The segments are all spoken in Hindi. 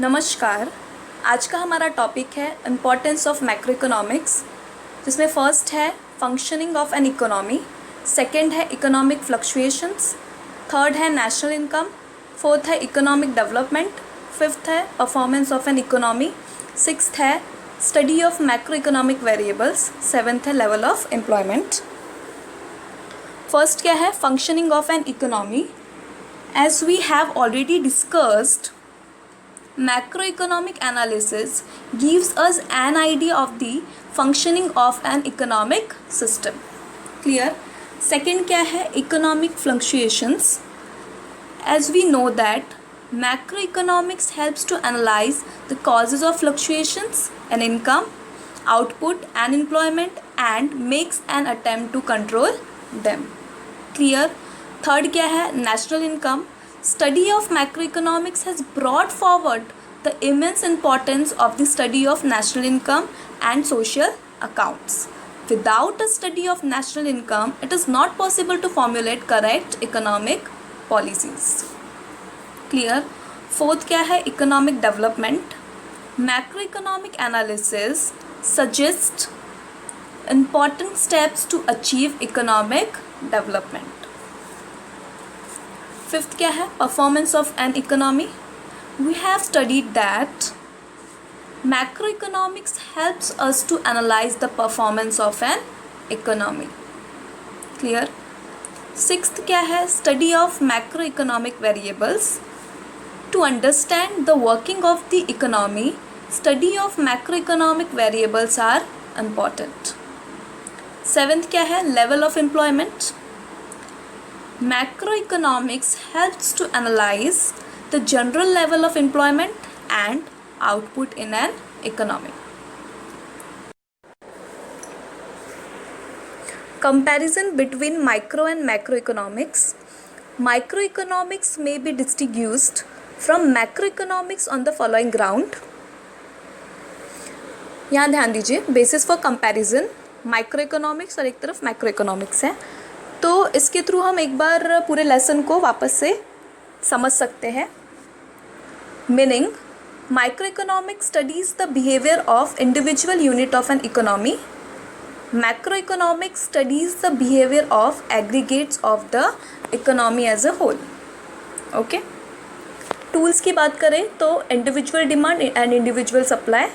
नमस्कार। आज का हमारा टॉपिक है इम्पोर्टेंस ऑफ मैक्रो इकोनॉमिक्स, जिसमें फर्स्ट है functioning of an economy, second है इकोनॉमिक फ्लक्चुएशंस, थर्ड है नेशनल इनकम, फोर्थ है इकोनॉमिक डेवलपमेंट, फिफ्थ है performance of an economy, sixth है study of macro economic variables, seventh है लेवल ऑफ एम्प्लॉयमेंट। फर्स्ट क्या है functioning of an economy. As we have already discussed, macroeconomic analysis gives us an idea of the functioning of an economic system. Clear? Second क्या है economic fluctuations. As we know that macroeconomics helps to analyze the causes of fluctuations in income, output and employment and makes an attempt to control them. Clear? Third क्या है national income. Study of macroeconomics has brought forward the immense importance of the study of national income and social accounts. Without a study of national income, it is not possible to formulate correct economic policies. Clear? Fourth क्या है economic development. Macroeconomic analysis suggests important steps to achieve economic development. Fifth क्या है performance of an economy. We have studied that macroeconomics helps us to analyse the performance of an economy. Clear? Sixth क्या है study of macro economic variables. To understand the working of the economy, study of macro economic variables are important. Seventh क्या है level of employment. Macroeconomics helps to analyze the general level of employment and output in an economy. Comparison between micro and macroeconomics. Microeconomics may be distinguished from macroeconomics on the following ground. यहाँ ध्यान दीजिए, basis for comparison micro economics और एक तरफ मैक्रो इकोनॉमिक्स है, तो इसके थ्रू हम एक बार पूरे लेसन को वापस से समझ सकते हैं. Meaning microeconomics studies the behaviour of individual unit of an economy. Macroeconomics studies the behaviour of aggregates of the economy as a whole. Okay, tools की बात करें तो individual demand and individual supply,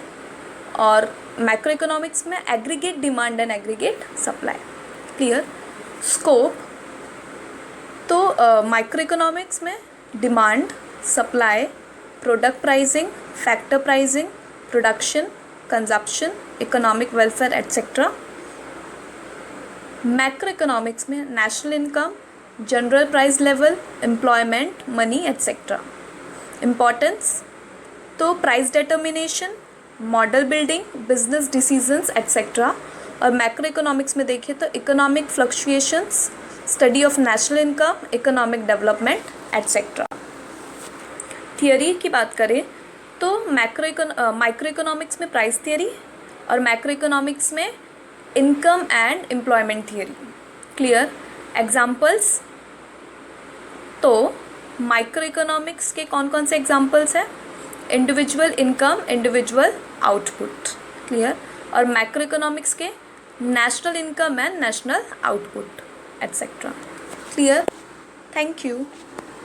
और मैक्रो इकोनॉमिक्स में aggregate demand and aggregate supply. Clear? Scope तो माइक्रो इकोनॉमिक्स में demand, supply, product pricing, factor pricing, production, consumption, economic welfare etcetera. Macro economics में national income, general price level, employment, money etcetera. Importance तो price determination, model building, business decisions etcetera. और मैक्रो इकोनॉमिक्स में देखिए तो economic fluctuations, study of national income, economic development etcetera. Theory की बात करें तो माइक्रो इकोनॉमिक्स में प्राइस थियोरी और मैक्रो इकोनॉमिक्स में income and employment theory. Clear? Examples तो माइक्रो इकोनॉमिक्स के कौन कौन से एग्जाम्पल्स हैं? Individual income, individual output. Clear? और मैक्रो इकोनॉमिक्स के national income and national output etcetera. Clear? Thank you.